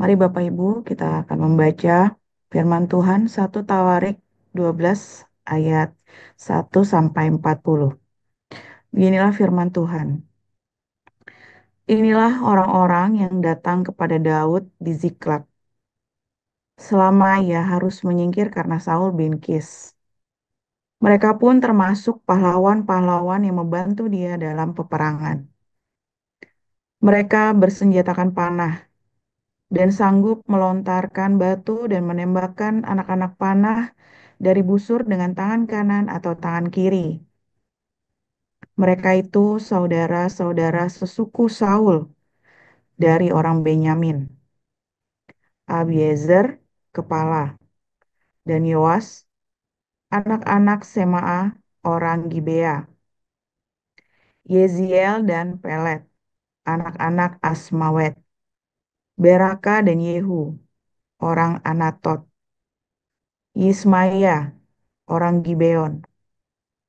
Mari Bapak Ibu, kita akan membaca firman Tuhan 1 Tawarik 12 ayat 1 sampai 40. Beginilah firman Tuhan. Inilah orang-orang yang datang kepada Daud di Ziklag, selama ia harus menyingkir karena Saul bin Kis. Mereka pun termasuk pahlawan-pahlawan yang membantu dia dalam peperangan. Mereka bersenjatakan panah dan sanggup melontarkan batu dan menembakkan anak-anak panah dari busur dengan tangan kanan atau tangan kiri. Mereka itu saudara-saudara sesuku Saul dari orang Benyamin. Abiezer, kepala, dan Yoas, anak-anak Semaah, orang Gibea. Yeziel dan Pelet, anak-anak Asmawet. Beraka dan Yehu, orang Anatot. Yismaya, orang Gibeon,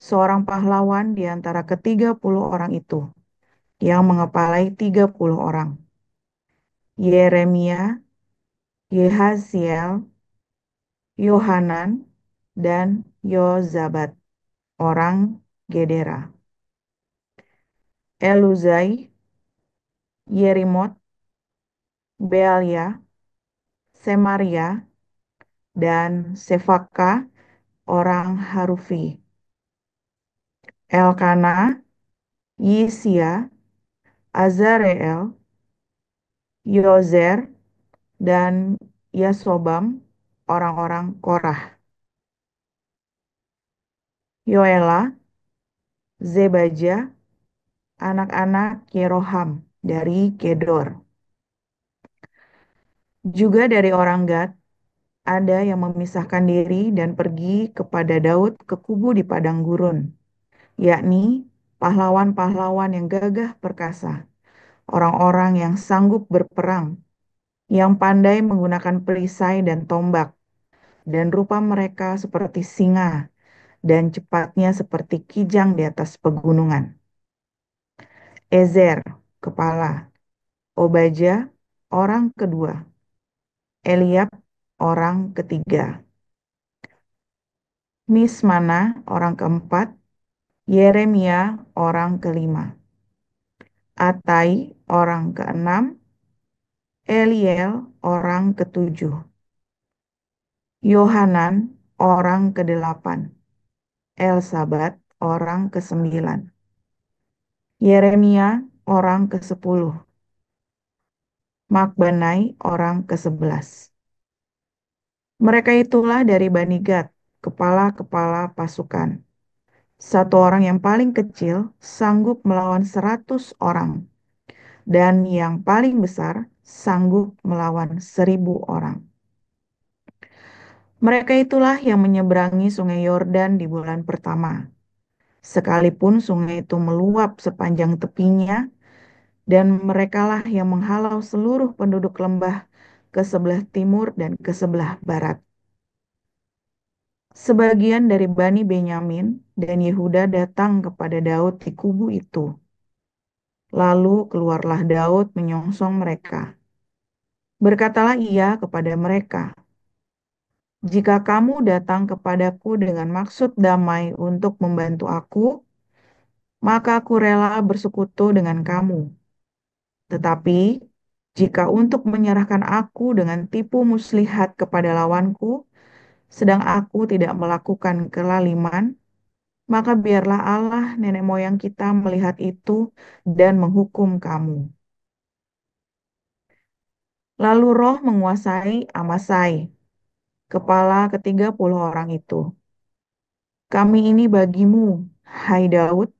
seorang pahlawan di antara ke-30 orang itu, yang mengepalai 30 orang. Yeremia, Yehaziel, Yohanan, dan Yozabat, orang Gedera. Eluzai, Yerimot, Bealia, Semaria, dan Sefaka, orang Harufi. Elkana, Yisia, Azareel, Yozer, dan Yasobam, orang-orang Korah. Yoela, Zebaja, anak-anak Yeroham dari Kedor. Juga dari orang Gad, ada yang memisahkan diri dan pergi kepada Daud ke kubu di padang gurun, yakni pahlawan-pahlawan yang gagah perkasa, orang-orang yang sanggup berperang, yang pandai menggunakan perisai dan tombak, dan rupa mereka seperti singa, dan cepatnya seperti kijang di atas pegunungan. Ezer, kepala. Obaja, orang kedua. Eliab, orang ketiga. Mismana, orang keempat. Yeremia, orang kelima. Atai, orang keenam. Eliel, orang ketujuh. Yohanan, orang kedelapan. Elsabat, orang kesembilan. Yeremia, orang ke-10. Makbanai, orang ke-11. Mereka itulah dari Bani Gad, kepala-kepala pasukan. Satu orang yang paling kecil sanggup melawan 100 orang, dan yang paling besar sanggup melawan 1.000 orang. Mereka itulah yang menyeberangi sungai Yordan di bulan pertama. Sekalipun sungai itu meluap sepanjang tepinya, dan merekalah yang menghalau seluruh penduduk lembah ke sebelah timur dan ke sebelah barat. Sebagian dari Bani Benyamin dan Yehuda datang kepada Daud di kubu itu. Lalu keluarlah Daud menyongsong mereka. Berkatalah ia kepada mereka, "Jika kamu datang kepadaku dengan maksud damai untuk membantu aku, maka aku rela bersekutu dengan kamu. Tetapi jika untuk menyerahkan aku dengan tipu muslihat kepada lawanku, sedang aku tidak melakukan kelaliman, maka biarlah Allah nenek moyang kita melihat itu dan menghukum kamu." Lalu roh menguasai Amasai, kepala ke-30 orang itu. "Kami ini bagimu, hai Daud,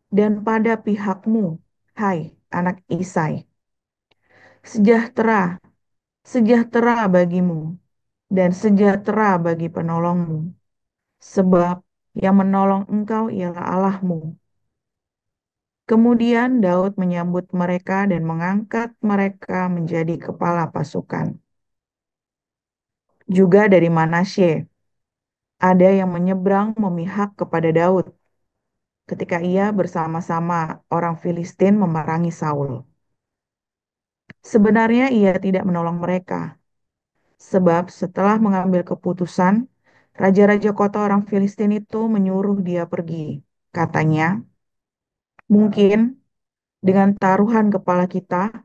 dan pada pihakmu, hai anak Isai. Sejahtera, sejahtera bagimu, dan sejahtera bagi penolongmu, sebab yang menolong engkau ialah Allahmu." Kemudian Daud menyambut mereka dan mengangkat mereka menjadi kepala pasukan. Juga dari Manasye, ada yang menyeberang memihak kepada Daud ketika ia bersama-sama orang Filistin memerangi Saul. Sebenarnya ia tidak menolong mereka, sebab setelah mengambil keputusan, raja-raja kota orang Filistin itu menyuruh dia pergi. Katanya, mungkin dengan taruhan kepala kita,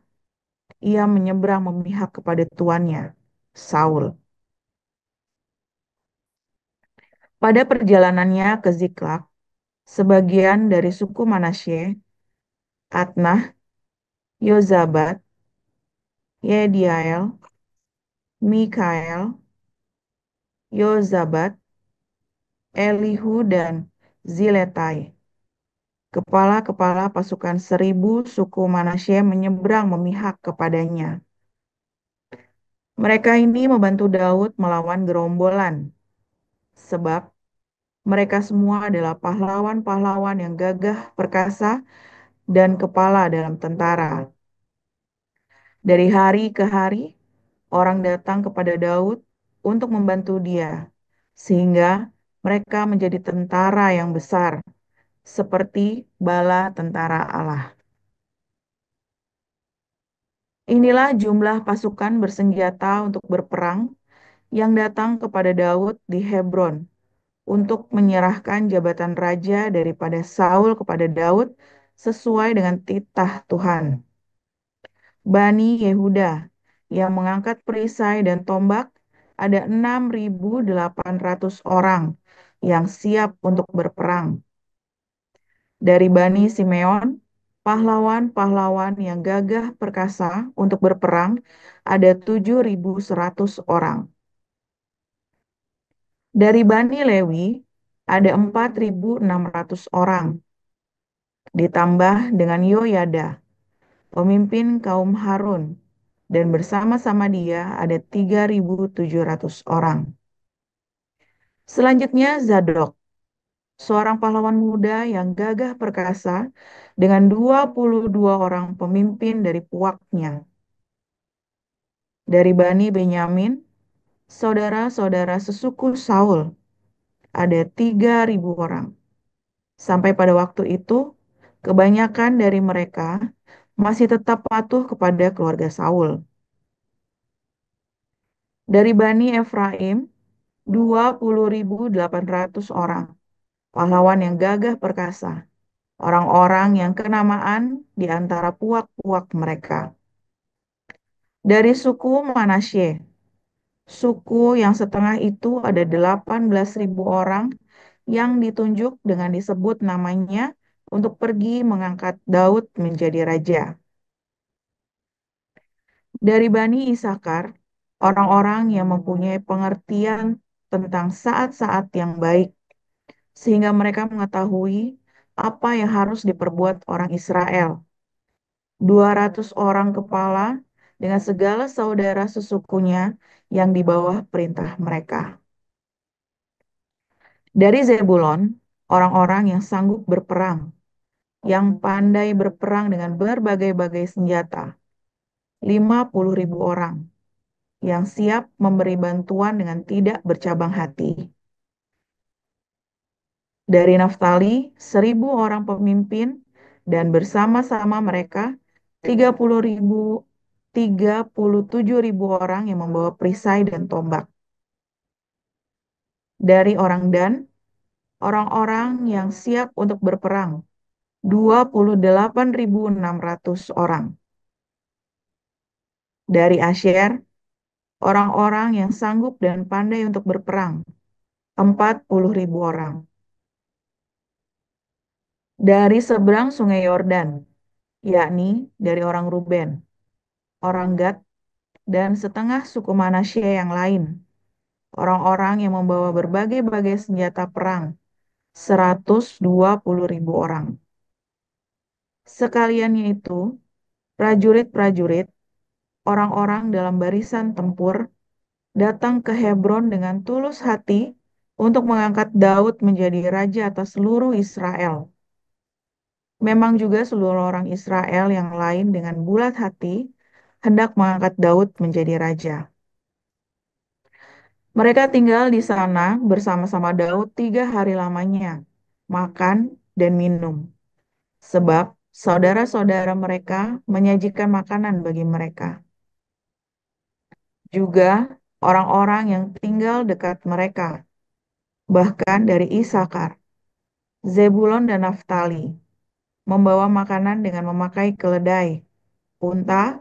ia menyeberang memihak kepada tuannya, Saul. Pada perjalanannya ke Ziklag, sebagian dari suku Manasye, Adnah, Yozabad, Yediael, Mikael, Yozabad, Elihu, dan Ziletai, kepala-kepala pasukan 1.000 suku Manasye menyeberang memihak kepadanya. Mereka ini membantu Daud melawan gerombolan, sebab mereka semua adalah pahlawan-pahlawan yang gagah perkasa dan kepala dalam tentara. Dari hari ke hari, orang datang kepada Daud untuk membantu dia, sehingga mereka menjadi tentara yang besar, seperti bala tentara Allah. Inilah jumlah pasukan bersenjata untuk berperang yang datang kepada Daud di Hebron untuk menyerahkan jabatan raja daripada Saul kepada Daud sesuai dengan titah Tuhan. Bani Yehuda yang mengangkat perisai dan tombak ada 6.800 orang yang siap untuk berperang. Dari Bani Simeon, pahlawan-pahlawan yang gagah perkasa untuk berperang ada 7.100 orang. Dari Bani Lewi ada 4.600 orang, ditambah dengan Yoyada, pemimpin kaum Harun, dan bersama-sama dia ada 3.700 orang. Selanjutnya Zadok, seorang pahlawan muda yang gagah perkasa dengan 22 orang pemimpin dari puaknya. Dari Bani Benyamin, saudara-saudara sesuku Saul, ada 3.000 orang. Sampai pada waktu itu, kebanyakan dari mereka masih tetap patuh kepada keluarga Saul. Dari Bani Efraim, 20.800 orang, pahlawan yang gagah perkasa, orang-orang yang kenamaan di antara puak-puak mereka. Dari suku Manasye, suku yang setengah itu ada 18.000 orang yang ditunjuk dengan disebut namanya untuk pergi mengangkat Daud menjadi raja. Dari Bani Isakar, orang-orang yang mempunyai pengertian tentang saat-saat yang baik, sehingga mereka mengetahui apa yang harus diperbuat orang Israel. 200 orang kepala dengan segala saudara sesukunya yang di bawah perintah mereka. Dari Zebulon, orang-orang yang sanggup berperang, yang pandai berperang dengan berbagai-bagai senjata, 50.000 orang, yang siap memberi bantuan dengan tidak bercabang hati. Dari Naftali, 1.000 orang pemimpin, dan bersama-sama mereka 37.000 orang yang membawa perisai dan tombak. Dari orang Dan, orang-orang yang siap untuk berperang, 28.600 orang. Dari Asher, orang-orang yang sanggup dan pandai untuk berperang, 40.000 orang. Dari seberang sungai Yordan, yakni dari orang Ruben, orang Gad, dan setengah suku Manasye yang lain, orang-orang yang membawa berbagai-bagai senjata perang, 120.000 orang. Sekaliannya itu, prajurit-prajurit, orang-orang dalam barisan tempur, datang ke Hebron dengan tulus hati untuk mengangkat Daud menjadi raja atas seluruh Israel. Memang juga seluruh orang Israel yang lain dengan bulat hati hendak mengangkat Daud menjadi raja. Mereka tinggal di sana bersama-sama Daud 3 hari lamanya, makan dan minum. Sebab saudara-saudara mereka menyajikan makanan bagi mereka. Juga orang-orang yang tinggal dekat mereka, bahkan dari Isakar, Zebulon dan Naftali, membawa makanan dengan memakai keledai, unta,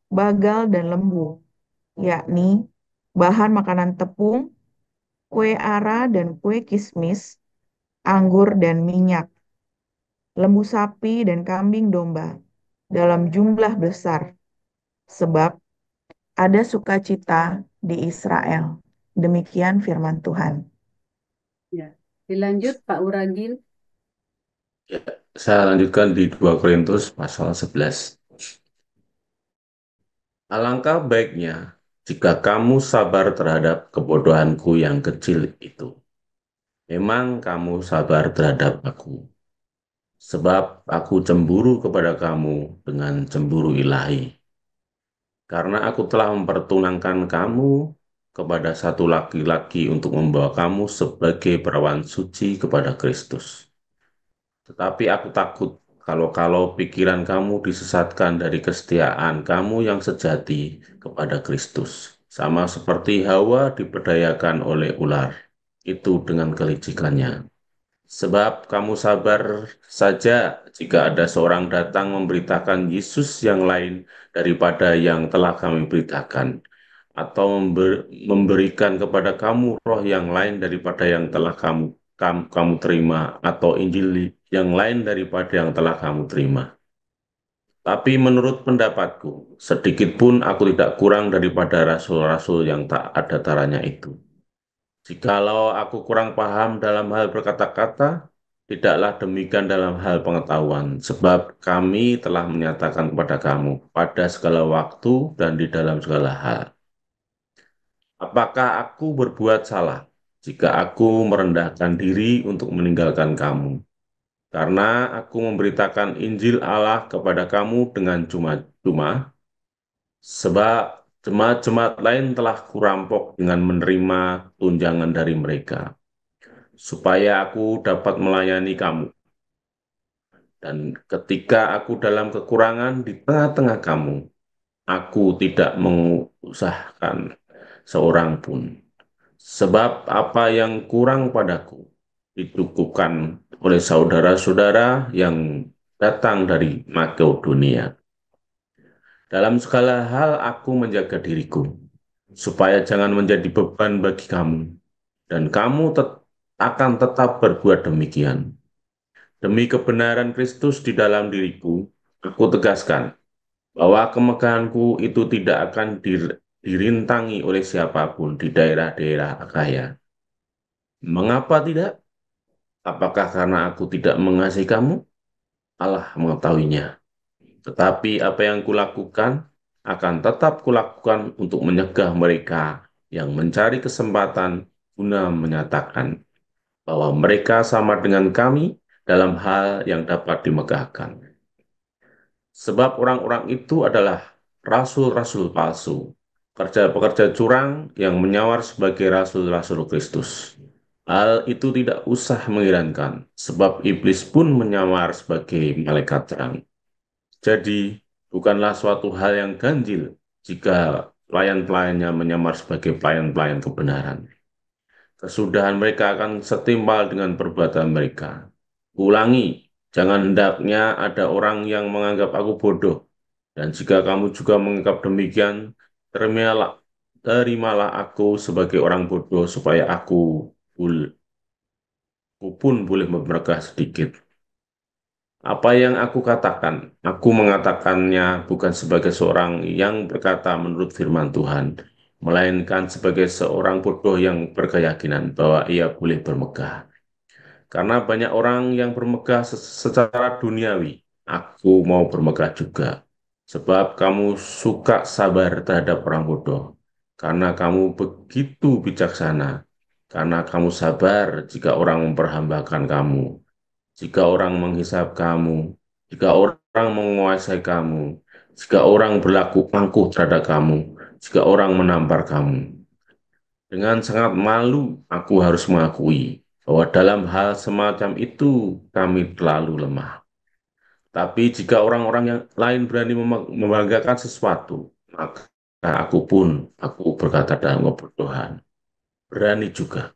bagal, dan lembu, yakni bahan makanan tepung, kue ara dan kue kismis, anggur dan minyak, lembu sapi dan kambing domba, dalam jumlah besar, sebab ada sukacita di Israel. Demikian firman Tuhan. Ya. Dilanjut Pak Uragil. Ya, saya lanjutkan di 2 Korintus pasal 11. Alangkah baiknya jika kamu sabar terhadap kebodohanku yang kecil itu. Memang kamu sabar terhadap aku, sebab aku cemburu kepada kamu dengan cemburu ilahi. Karena aku telah mempertunangkan kamu kepada satu laki-laki untuk membawa kamu sebagai perawan suci kepada Kristus. Tetapi aku takut kalau pikiran kamu disesatkan dari kesetiaan kamu yang sejati kepada Kristus. Sama seperti Hawa diperdayakan oleh ular, itu dengan kelicikannya. Sebab kamu sabar saja jika ada seorang datang memberitakan Yesus yang lain daripada yang telah kami beritakan, atau memberikan kepada kamu roh yang lain daripada yang telah kamu terima, atau Injil yang lain daripada yang telah kamu terima. Tapi menurut pendapatku, sedikit pun aku tidak kurang daripada rasul-rasul yang tak ada taranya itu. Jikalau aku kurang paham dalam hal berkata-kata, tidaklah demikian dalam hal pengetahuan, sebab kami telah menyatakan kepada kamu pada segala waktu dan di dalam segala hal. Apakah aku berbuat salah jika aku merendahkan diri untuk meninggalkan kamu? Karena aku memberitakan Injil Allah kepada kamu dengan cuma-cuma, sebab jemaat-jemaat lain telah kurampok dengan menerima tunjangan dari mereka, supaya aku dapat melayani kamu. Dan ketika aku dalam kekurangan di tengah-tengah kamu, aku tidak mengusahakan seorang pun. Sebab apa yang kurang padaku dicukupkan oleh saudara-saudara yang datang dari Makedonia. Dalam segala hal aku menjaga diriku, supaya jangan menjadi beban bagi kamu, dan kamu akan tetap berbuat demikian. Demi kebenaran Kristus di dalam diriku, aku tegaskan bahwa kemegahanku itu tidak akan dirintangi oleh siapapun di daerah-daerah Akaya. Mengapa tidak? Apakah karena aku tidak mengasihi kamu? Allah mengetahuinya. Tetapi apa yang kulakukan akan tetap kulakukan untuk menyegah mereka yang mencari kesempatan guna menyatakan bahwa mereka sama dengan kami dalam hal yang dapat dimegahkan. Sebab orang-orang itu adalah rasul-rasul palsu, pekerja-pekerja curang yang menyamar sebagai rasul-rasul Kristus. Hal itu tidak usah mengherankan, sebab iblis pun menyamar sebagai malaikat terang. Jadi, bukanlah suatu hal yang ganjil jika pelayan-pelayannya menyamar sebagai pelayan-pelayan kebenaran. Kesudahan mereka akan setimpal dengan perbuatan mereka. Ulangi, jangan hendaknya ada orang yang menganggap aku bodoh. Dan jika kamu juga menganggap demikian, terimalah aku sebagai orang bodoh supaya aku pun boleh memergah sedikit. Apa yang aku katakan, aku mengatakannya bukan sebagai seorang yang berkata menurut firman Tuhan, melainkan sebagai seorang bodoh yang berkeyakinan bahwa ia boleh bermegah. Karena banyak orang yang bermegah secara duniawi, aku mau bermegah juga. Sebab kamu suka sabar terhadap orang bodoh, karena kamu begitu bijaksana, karena kamu sabar jika orang memperhambakan kamu, jika orang menghisap kamu, jika orang menguasai kamu, jika orang berlaku angkuh terhadap kamu, jika orang menampar kamu. Dengan sangat malu, aku harus mengakui bahwa dalam hal semacam itu kami terlalu lemah. Tapi jika orang-orang yang lain berani membanggakan sesuatu, maka aku berkata dalam kebodohan, berani juga.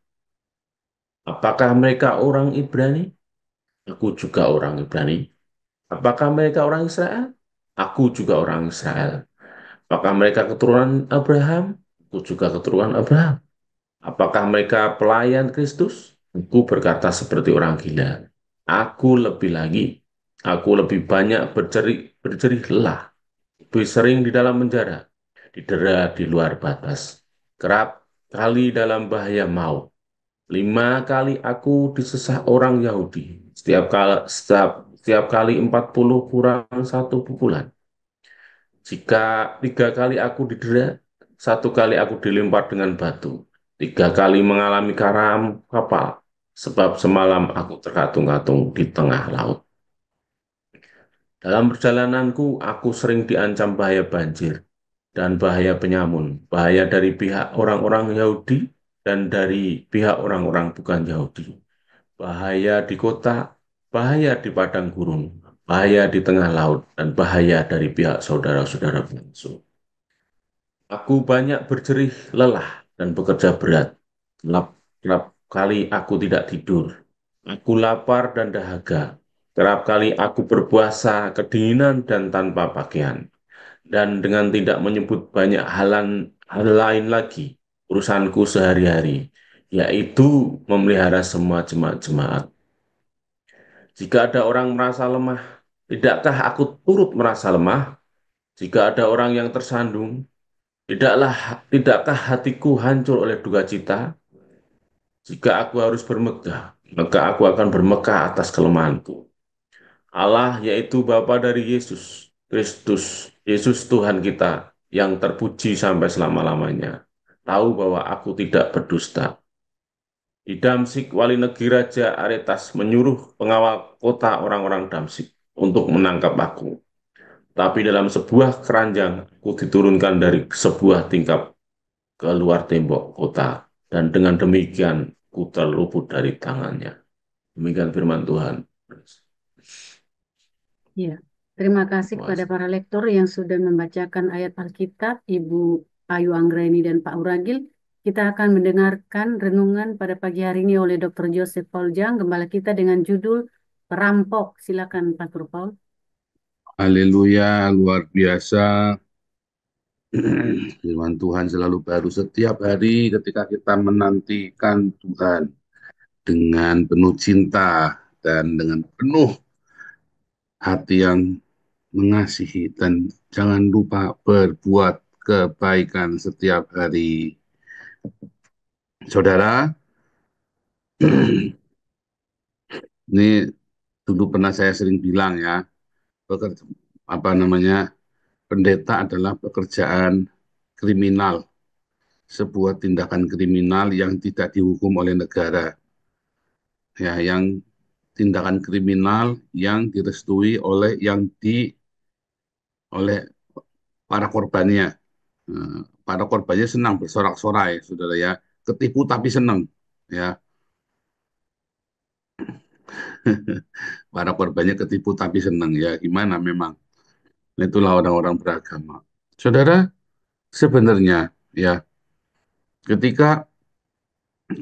Apakah mereka orang Ibrani? Aku juga orang Ibrani. Apakah mereka orang Israel? Aku juga orang Israel. Apakah mereka keturunan Abraham? Aku juga keturunan Abraham. Apakah mereka pelayan Kristus? Aku berkata seperti orang gila. Aku lebih lagi, aku lebih banyak berjerih lelah, lebih sering di dalam penjara, didera di luar batas, kerap kali dalam bahaya maut. 5 kali aku disesah orang Yahudi, setiap kali 40 kurang 1 pukulan. Jika 3 kali aku didera, 1 kali aku dilempar dengan batu, 3 kali mengalami karam kapal, sebab semalam aku terkatung-katung di tengah laut. Dalam perjalananku, aku sering diancam bahaya banjir dan bahaya penyamun, bahaya dari pihak orang-orang Yahudi dan dari pihak orang-orang bukan Yahudi, bahaya di kota, bahaya di padang gurun, bahaya di tengah laut, dan bahaya dari pihak saudara-saudara bangsa. Aku banyak berjerih lelah dan bekerja berat. Kerap kali aku tidak tidur. Aku lapar dan dahaga. Kerap kali aku berpuasa, kedinginan dan tanpa pakaian. Dan dengan tidak menyebut banyak hal lain lagi, urusanku sehari-hari, yaitu memelihara semua jemaat-jemaat. Jika ada orang merasa lemah, tidakkah aku turut merasa lemah? Jika ada orang yang tersandung, tidakkah hatiku hancur oleh duka cita? Jika aku harus bermegah, maka aku akan bermegah atas kelemahanku. Allah yaitu Bapa dari Yesus Kristus, Yesus Tuhan kita yang terpuji sampai selama-lamanya. Tahu bahwa aku tidak berdusta. Di Damsik, wali negeri Raja Aretas menyuruh pengawal kota orang-orang Damsik untuk menangkap aku. Tapi dalam sebuah keranjang, aku diturunkan dari sebuah tingkap ke luar tembok kota, dan dengan demikian ku terluput dari tangannya. Demikian firman Tuhan. Ya, terima kasih kepada Puas. para lektor yang sudah membacakan ayat Alkitab, Ibu Ayu Anggraini dan Pak Uragil. Kita akan mendengarkan renungan pada pagi hari ini oleh Dr. Joseph Pauljang, gembala kita dengan judul Perampok. Silakan Pak Paul. Haleluya, luar biasa. Firman Tuhan selalu baru setiap hari ketika kita menantikan Tuhan dengan penuh cinta dan dengan penuh hati yang mengasihi, dan jangan lupa berbuat kebaikan setiap hari. Saudara, ini dulu pernah saya sering bilang ya, pekerja, apa namanya, pendeta adalah pekerjaan kriminal, sebuah tindakan kriminal yang tidak dihukum oleh negara, ya, yang tindakan kriminal yang direstui oleh para korbannya. Para korbannya senang bersorak-sorai, saudara ya, ketipu tapi senang, ya. Para korbannya ketipu tapi senang, ya, gimana memang. Itulah orang-orang beragama. Saudara, sebenarnya ya, ketika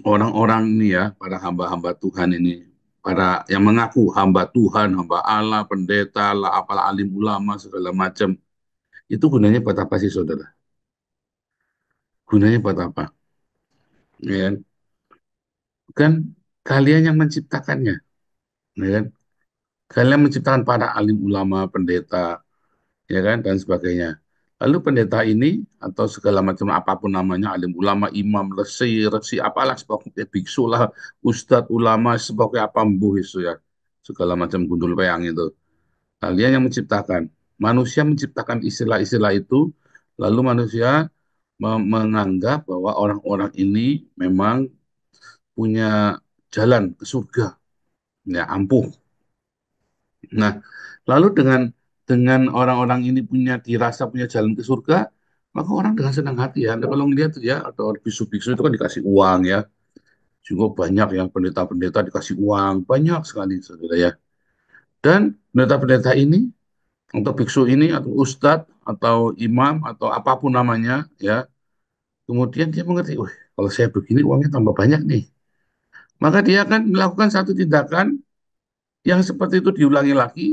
orang-orang ini ya, para hamba-hamba Tuhan ini, para yang mengaku hamba Tuhan, hamba Allah, pendeta lah, apalah alim ulama segala macam, itu gunanya buat apa sih, saudara? Gunanya buat apa? Ya kan? Kan kalian yang menciptakannya, ya kan? Kalian menciptakan para alim ulama, pendeta, ya kan, dan sebagainya. Lalu pendeta ini atau segala macam apapun namanya, alim ulama, imam, resi, apalah sebagainya, biksu lah, ustadz, ulama, sebagai apa mbuh itu ya, segala macam gundul peyang itu. Kalian yang menciptakan, manusia menciptakan istilah-istilah itu, lalu manusia menganggap bahwa orang-orang ini memang punya jalan ke surga, ya ampuh. Nah, lalu dengan orang-orang ini dirasa punya jalan ke surga, maka orang dengan senang hati ya. Anda kalau melihat ya, ada bisu-bisu itu kan dikasih uang ya, juga banyak yang pendeta-pendeta dikasih uang banyak sekali, saudara ya. Dan pendeta-pendeta ini, atau biksu ini, atau ustadz, atau imam, atau apapun namanya, ya, kemudian dia mengerti, wah, kalau saya begini uangnya tambah banyak nih. Maka dia akan melakukan satu tindakan yang seperti itu diulangi lagi,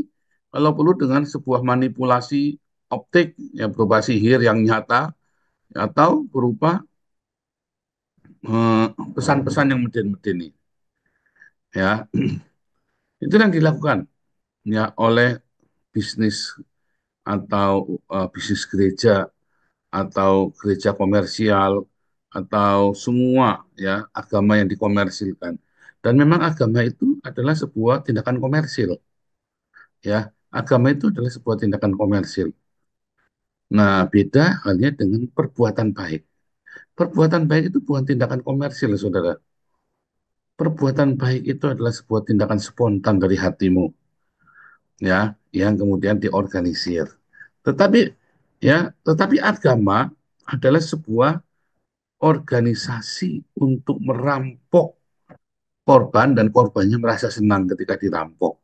kalau perlu dengan sebuah manipulasi optik, ya, berupa sihir yang nyata, atau berupa pesan-pesan yang medeni-medeni. Ya, itu yang dilakukan ya oleh bisnis atau bisnis gereja atau gereja komersial atau semua ya agama yang dikomersilkan. Dan memang agama itu adalah sebuah tindakan komersil ya. Agama itu adalah sebuah tindakan komersil. Nah, beda halnya dengan perbuatan baik. Perbuatan baik itu bukan tindakan komersil, saudara. Perbuatan baik itu adalah sebuah tindakan spontan dari hatimu, ya, yang kemudian diorganisir. Tetapi, ya, tetapi agama adalah sebuah organisasi untuk merampok korban dan korbannya merasa senang ketika dirampok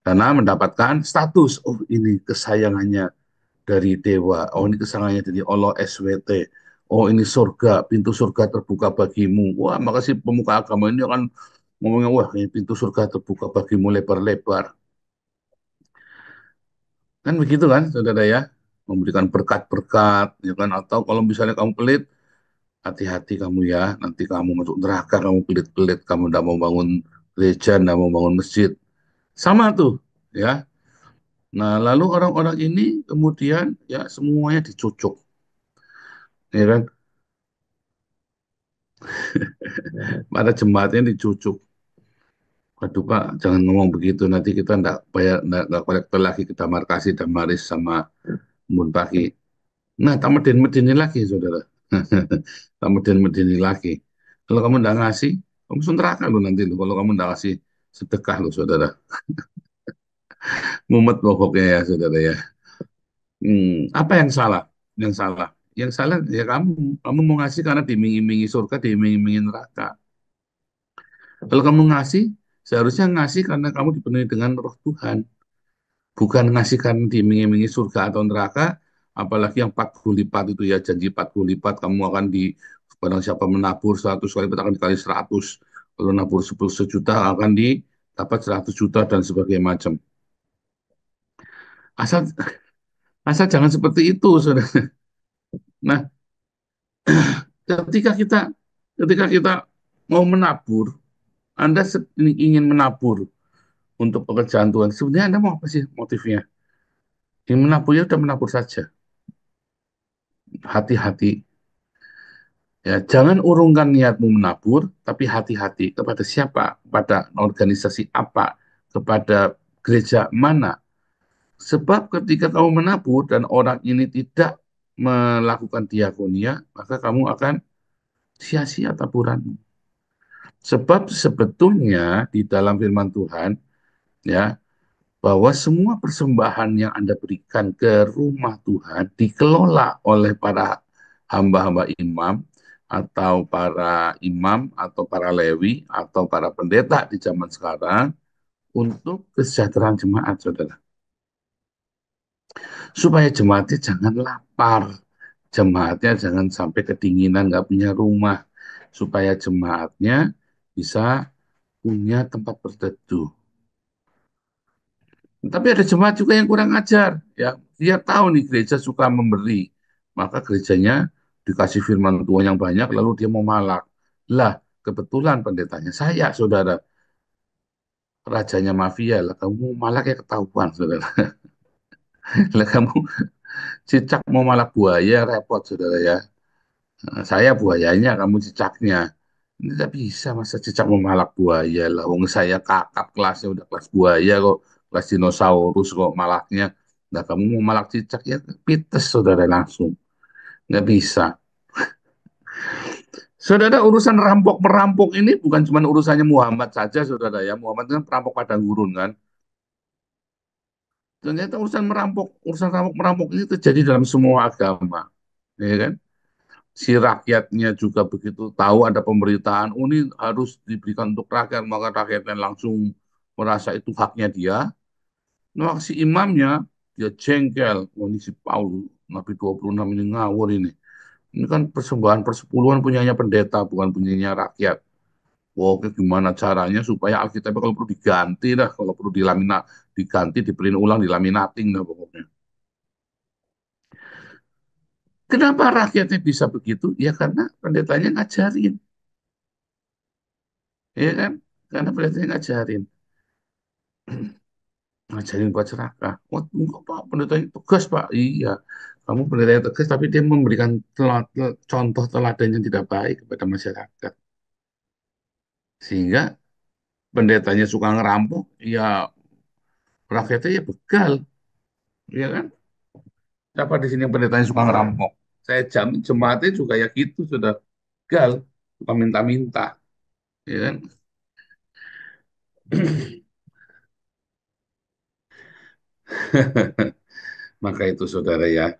karena mendapatkan status. Oh, ini kesayangannya dari dewa. Oh, ini kesayangannya dari Allah SWT. Oh, ini surga, pintu surga terbuka bagimu. Wah, makasih pemuka agama ini akan ngomongnya, wah, ini pintu surga terbuka bagimu lebar-lebar. Kan begitu kan, saudara ya? Memberikan berkat-berkat, ya kan? Atau kalau misalnya kamu pelit, hati-hati kamu ya. Nanti kamu masuk neraka, kamu pelit-pelit, kamu tidak mau bangun gereja, tidak mau bangun masjid. Sama tuh, ya. Nah, lalu orang-orang ini kemudian ya semuanya dicucuk, ya kan? Pada jemaatnya dicucuk. Waduh Pak, jangan ngomong begitu. Nanti kita enggak bayar, enggak kolektor lagi, kita markasi dan maris sama Mun Pagi. Nah, tak medeni lagi, saudara. Tak medeni lagi. Kalau kamu enggak ngasih, kamu masuk neraka lu nanti lu. Kalau kamu enggak ngasih sedekah lu, saudara. Mumet pokoknya ya, saudara ya. Apa yang salah? Yang salah. Yang salah ya kamu mau ngasih karena diiming-imingi surga, diiming-imingi neraka. Kalau kamu ngasih, seharusnya ngasih karena kamu dipenuhi dengan roh Tuhan. Bukan ngasih karena diiming-imingi surga atau neraka, apalagi yang 40 lipat itu ya, janji 40 lipat, kamu akan di, barang siapa menabur 100 kali lipat akan dikali 100. Kalau nabur 10 sejuta akan dapat 100 juta dan sebagainya macam. Asal asal jangan seperti itu, saudara. Nah, ketika kita ketika kita mau menabur, Anda ingin menabur untuk pekerjaan Tuhan. Sebenarnya Anda mau apa sih motifnya? Ingin menabur ya udah menabur saja. Hati-hati. Ya, jangan urungkan niatmu menabur, tapi hati-hati kepada siapa, kepada organisasi apa, kepada gereja mana. Sebab ketika kamu menabur dan orang ini tidak melakukan diakonia, maka kamu akan sia-sia taburanmu. Sebab sebetulnya di dalam firman Tuhan, ya, bahwa semua persembahan yang Anda berikan ke rumah Tuhan dikelola oleh para hamba-hamba imam atau para imam atau para lewi atau para pendeta di zaman sekarang untuk kesejahteraan jemaat, saudara. Supaya jemaatnya jangan lapar, jemaatnya jangan sampai kedinginan, nggak punya rumah, supaya jemaatnya bisa punya tempat berteduh. Tapi ada jemaat juga yang kurang ajar, ya. Dia tahu nih gereja suka memberi, maka gerejanya dikasih firman Tuhan yang banyak, lalu dia mau malak. Lah, kebetulan pendetanya saya, saudara, rajanya mafia lah. Kamu mau malak ya ketahuan, saudara. Lah kamu cicak mau malak buaya repot, saudara ya. Nah, saya buayanya, kamu cicaknya. Ini tidak bisa masa cicak mau malak buaya lah. Wong saya kakap kelasnya udah kelas buaya kok, kelas dinosaurus kok malaknya. Nah kamu mau malak cicak ya pites saudara langsung. Nggak bisa. Saudara urusan rampok merampok ini bukan cuma urusannya Muhammad saja saudara ya. Muhammad kan perampok padang gurun kan. Ternyata urusan rampok merampok ini terjadi dalam semua agama, ya kan? Si rakyatnya juga begitu tahu ada pemberitaan, oh ini harus diberikan untuk rakyat, maka rakyatnya langsung merasa itu haknya dia. Nah, si imamnya dia jengkel. Oh, ini si Paulus Nabi 26 ini ngawur ini. Ini kan persembahan persepuluhan punyanya pendeta, bukan punyanya rakyat. Wah, oke, gimana caranya supaya Alkitab kalau perlu diganti dah, kalau perlu diganti, dibeliin ulang, dilaminating dah pokoknya. Kenapa rakyatnya bisa begitu? Ya karena pendetanya ngajarin, ya kan? Karena pendetanya ngajarin buat serakah. Wah, enggak Pak, pendetanya tegas Pak. Iya, kamu pendetanya tegas, tapi dia memberikan contoh teladan yang tidak baik kepada masyarakat. Sehingga pendetanya suka ngerampok, ya rakyatnya ya begal, ya kan? Siapa di sini yang pendetanya suka ngerampok? Saya jamin jemaatnya juga ya gitu, sudah begal, suka minta-minta, ya kan? Maka itu saudara ya,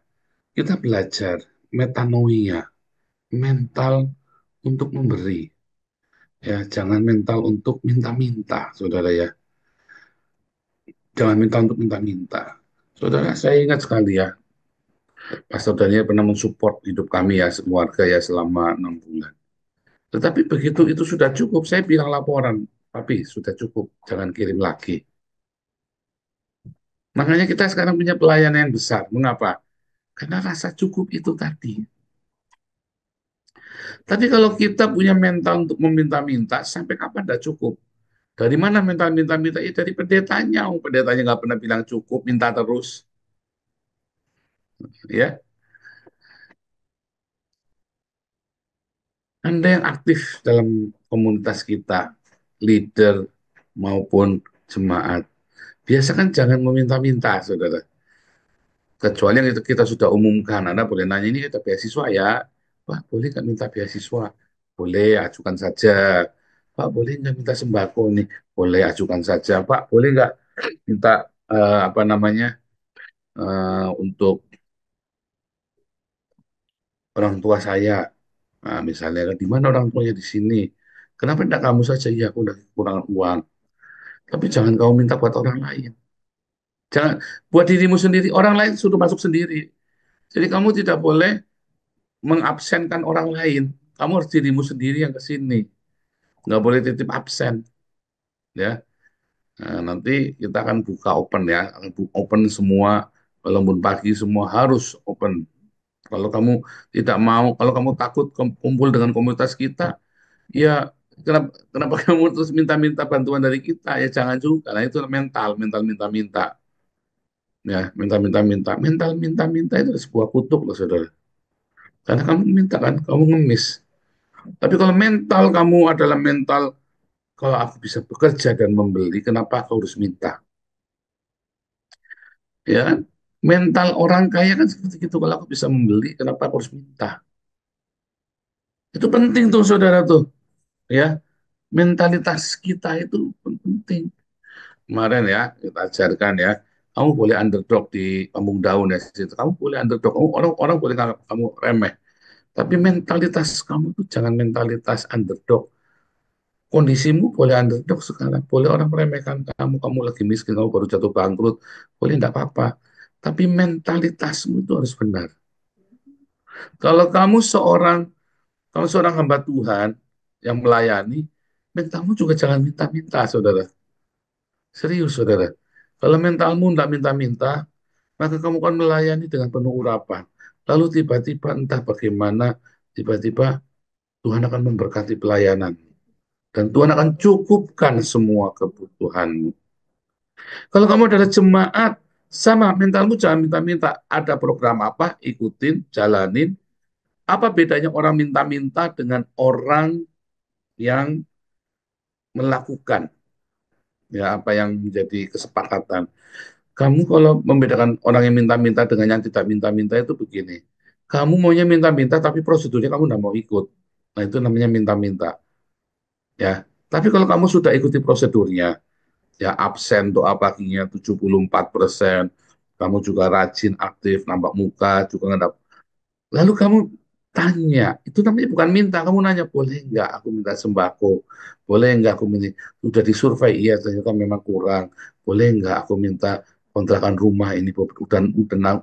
kita belajar metanoia, mental untuk memberi. Ya, jangan mental untuk minta-minta, saudara ya. Jangan minta untuk minta-minta. Saudara, saya ingat sekali ya, Pastor Daniel pernah mensupport hidup kami ya, keluarga ya selama 6 bulan. Tetapi begitu itu sudah cukup, saya bilang laporan, tapi sudah cukup, jangan kirim lagi. Makanya kita sekarang punya pelayanan yang besar. Mengapa? Karena rasa cukup itu tadi. Tapi kalau kita punya mental untuk meminta-minta, sampai kapan tidak cukup? Dari mana mental minta-minta? Ya dari pendetanya. Oh, pendetanya nggak pernah bilang cukup, minta terus. Ya, Anda yang aktif dalam komunitas kita, leader maupun jemaat, biasakan jangan meminta-minta, saudara. Kecuali yang itu kita sudah umumkan, Anda boleh nanya ini kita beasiswa ya, Pak boleh nggak minta beasiswa? Boleh, ajukan saja. Pak boleh nggak minta sembako nih? Boleh, ajukan saja. Pak boleh nggak minta apa namanya untuk orang tua saya? Nah, misalnya di mana orang tuanya di sini? Kenapa tidak kamu saja? Ya, aku udah kurang uang. Tapi jangan kau minta buat orang lain. Jangan buat dirimu sendiri. Orang lain suruh masuk sendiri. Jadi kamu tidak boleh mengabsenkan orang lain. Kamu harus dirimu sendiri yang ke sini. Nggak boleh titip absen. Ya. Nah, nanti kita akan buka open ya. Open semua. Lembun pagi semua harus open. Kalau kamu tidak mau, kalau kamu takut kumpul dengan komunitas kita, ya kenapa kamu terus minta-minta bantuan dari kita? Ya jangan juga. Nah, itu mental minta-minta. Ya, mental minta-minta itu sebuah kutuk loh, saudara. Karena kamu minta kan, kamu ngemis. Tapi kalau mental kamu adalah mental, kalau aku bisa bekerja dan membeli, kenapa aku harus minta? Ya kan? Mental orang kaya kan seperti itu. Kalau aku bisa membeli, kenapa aku harus minta? Itu penting tuh, saudara tuh. Ya, mentalitas kita itu penting. Kemarin ya, kita ajarkan ya, kamu boleh underdog di Kampung Daun ya, situ. Kamu boleh underdog, orang boleh nganggap kamu remeh. Tapi mentalitas kamu tuh jangan mentalitas underdog. Kondisimu boleh underdog sekarang, boleh orang meremehkan kamu lagi miskin, kamu baru jatuh bangkrut, boleh enggak apa-apa. Tapi mentalitasmu itu harus benar. Kalau kamu seorang hamba Tuhan yang melayani, mentalmu juga jangan minta-minta, saudara. Serius, saudara. Kalau mentalmu enggak minta-minta, maka kamu akan melayani dengan penuh urapan. Lalu tiba-tiba entah bagaimana, tiba-tiba Tuhan akan memberkati pelayanan. Dan Tuhan akan cukupkan semua kebutuhanmu. Kalau kamu adalah jemaat, sama mentalmu jangan minta-minta. Ada program apa, ikutin, jalanin. Apa bedanya orang minta-minta dengan orang yang melakukan ya apa yang menjadi kesepakatan? Kamu kalau membedakan orang yang minta-minta dengan yang tidak minta-minta itu begini. Kamu maunya minta-minta tapi prosedurnya kamu tidak mau ikut. Nah, itu namanya minta-minta. Ya. Tapi kalau kamu sudah ikuti prosedurnya, ya absen doa paginya 74%, kamu juga rajin, aktif, nampak muka, juga nggak. Lalu kamu Tanya, itu namanya bukan minta. Kamu nanya, boleh nggak aku minta sembako? Boleh nggak aku minta, sudah disurvei, iya ternyata memang kurang. Boleh nggak aku minta kontrakan rumah ini, udah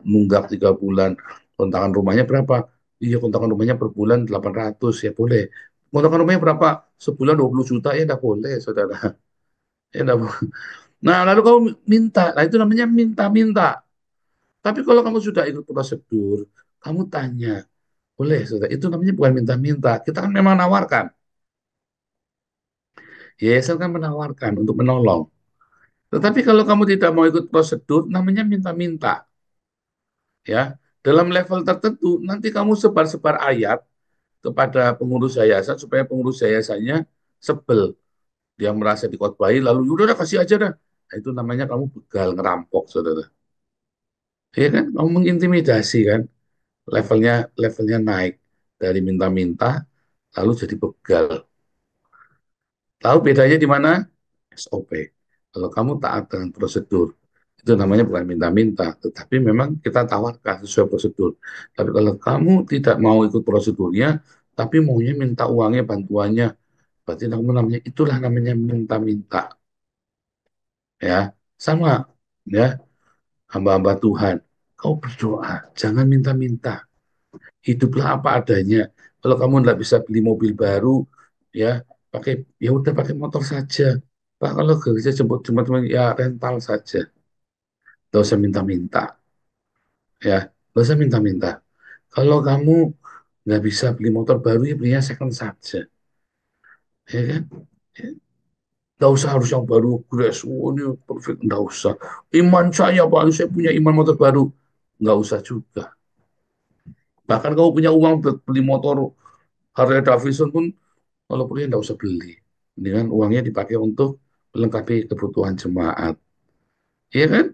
nunggak 3 bulan. Kontrakan rumahnya berapa? Iya, kontrakan rumahnya per bulan 800, ya boleh. Kontrakan rumahnya berapa? Sebulan 20 juta, ya udah boleh, saudara. Ya udah boleh. Nah, lalu kamu minta, nah itu namanya minta-minta. Tapi kalau kamu sudah ikut prosedur, kamu tanya, boleh, saudara. Itu namanya bukan minta-minta. Kita kan memang menawarkan. Yayasan kan menawarkan untuk menolong. Tetapi kalau kamu tidak mau ikut prosedur, namanya minta-minta. Ya, dalam level tertentu, nanti kamu sebar-sebar ayat kepada pengurus yayasan supaya pengurus yayasannya sebel. Dia merasa dikotbahi, lalu udah udah, kasih aja dah. Nah, itu namanya kamu begal ngerampok, saudara. Ya kan, kamu mengintimidasi kan, levelnya levelnya naik dari minta-minta lalu jadi begal. Tahu bedanya di mana? SOP. Kalau kamu taat dengan prosedur, itu namanya bukan minta-minta, tetapi memang kita tawarkan sesuai prosedur. Tapi kalau kamu tidak mau ikut prosedurnya, tapi maunya minta uangnya, bantuannya, berarti kamu namanya, itulah namanya minta-minta. Ya, sama. Ya, hamba-hamba Tuhan. Kau berdoa, jangan minta-minta. Hiduplah apa adanya. Kalau kamu nggak bisa beli mobil baru, ya pakai, ya udah pakai motor saja. Pak, kalau kerja jemput teman-teman, ya rental saja. Gak usah minta-minta, ya. Gak usah minta-minta. Kalau kamu nggak bisa beli motor baru, ya belinya second saja, ya kan? Ya. Nggak usah harus yang baru, grass, oh, ini perfect, nggak usah. Iman saya, Pak, saya punya iman motor baru. Nggak usah juga. Bahkan kamu punya uang buat beli motor Harley Davidson pun, kalau perlu ya nggak usah beli. Dengan uangnya dipakai untuk melengkapi kebutuhan jemaat. Iya kan?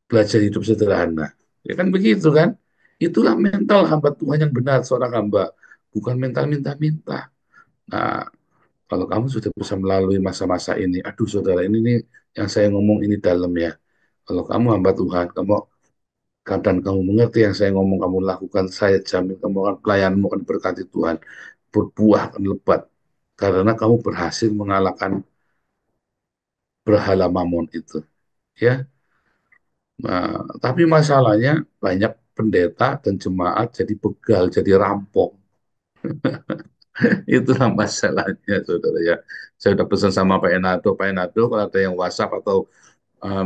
Belajar hidup sederhana. Ya kan begitu kan? Itulah mental hamba Tuhan yang benar, seorang hamba. Bukan mental minta-minta. Nah, kalau kamu sudah bisa melalui masa-masa ini, aduh saudara, ini nih yang saya ngomong ini dalam ya. Kalau kamu hamba Tuhan, kamu kadang kamu mengerti yang saya ngomong, kamu lakukan, saya jamin kamu akan, pelayanmu akan berkati Tuhan. Berbuah akan lebat. Karena kamu berhasil mengalahkan berhala mamon itu. Ya, nah, tapi masalahnya banyak pendeta dan jemaat jadi begal, jadi rampok. Itulah masalahnya, saudara ya. Saya udah pesan sama Pak Enado, Pak Enado kalau ada yang WhatsApp atau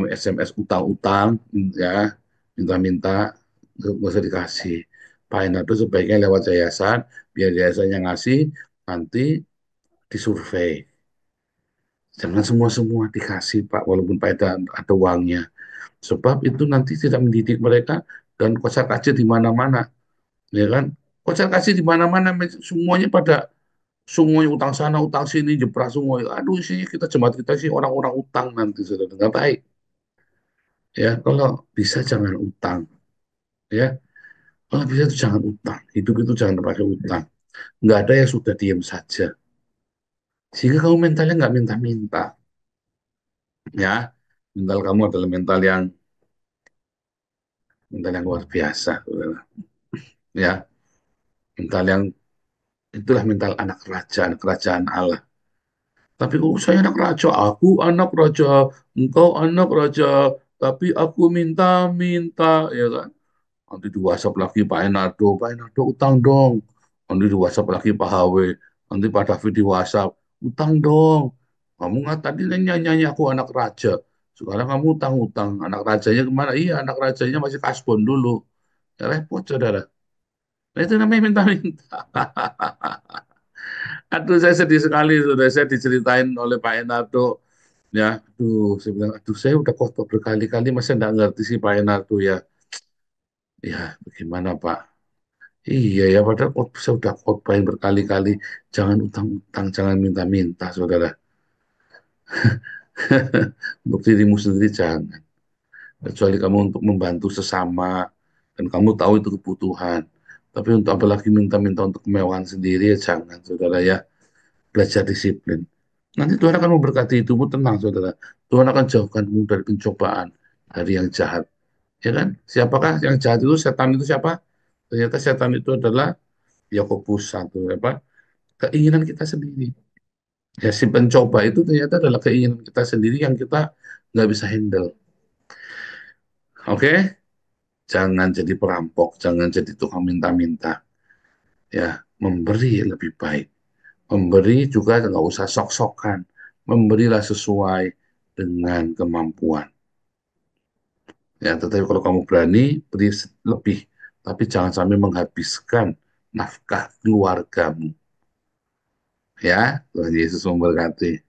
SMS utang-utang, ya minta-minta, nggak usah dikasih. Pak Enado sebaiknya lewat yayasan, biar yayasan yang ngasih, nanti disurvei. Jangan semua-semua dikasih, Pak, walaupun Pak ada uangnya. Sebab itu nanti tidak mendidik mereka, dan kocar kacir di mana-mana, ya kan? Kocar kacir di mana-mana, semuanya pada, semuanya utang sana, utang sini, jeprak semua. Aduh, isinya kita, jemaat kita sih orang-orang utang nanti, sudah nggak baik. Ya, kalau bisa jangan utang, ya. Kalau bisa itu jangan utang. Hidup itu jangan pakai utang. Nggak ada yang sudah diam saja. Sehingga kamu mentalnya nggak minta-minta, ya. Mental kamu adalah mental yang luar biasa, saudara. Ya, mental yang, itulah mental anak raja, anak kerajaan Allah. Tapi kok saya anak raja, aku anak raja, engkau anak raja, tapi aku minta-minta, ya kan? Nanti di WhatsApp lagi Pak Enado utang dong. Nanti di WhatsApp lagi Pak HW, nanti Pak David di WhatsApp, utang dong. Kamu nggak tadi nyanyi-nyanyi aku anak raja, sekarang kamu utang-utang. Anak rajanya kemana? Iya, anak rajanya masih kasbon dulu. Ya repot, saudara. Nah, itu namanya minta-minta. Aduh, saya sedih sekali, sudah saya diceritain oleh Pak Enardo. Ya, aduh, saya bilang, aduh, saya udah khotbah berkali-kali, masa nggak ngerti sih Pak Enardo ya. Ya, bagaimana Pak? Iya ya, padahal saya udah khotbahin berkali-kali. Jangan utang-utang, jangan minta-minta, saudara. Untuk dirimu sendiri jangan. Kecuali kamu untuk membantu sesama, dan kamu tahu itu kebutuhan. Tapi untuk apalagi minta-minta untuk kemewahan sendiri, ya jangan, saudara ya. Belajar disiplin. Nanti Tuhan akan memberkati hidupmu, tenang saudara. Tuhan akan jauhkanmu dari pencobaan, dari yang jahat. Ya kan? Siapakah yang jahat itu? Setan itu siapa? Ternyata setan itu adalah Yakobus 1, apa? Keinginan kita sendiri. Ya, si pencoba itu ternyata adalah keinginan kita sendiri yang kita nggak bisa handle. Oke? Jangan jadi perampok, jangan jadi tukang minta-minta. Ya, memberi lebih baik. Memberi juga nggak usah sok-sokan. Memberilah sesuai dengan kemampuan. Ya, tetapi kalau kamu berani, beri lebih. Tapi jangan sampai menghabiskan nafkah keluargamu. Ya, Tuhan Yesus memberkati.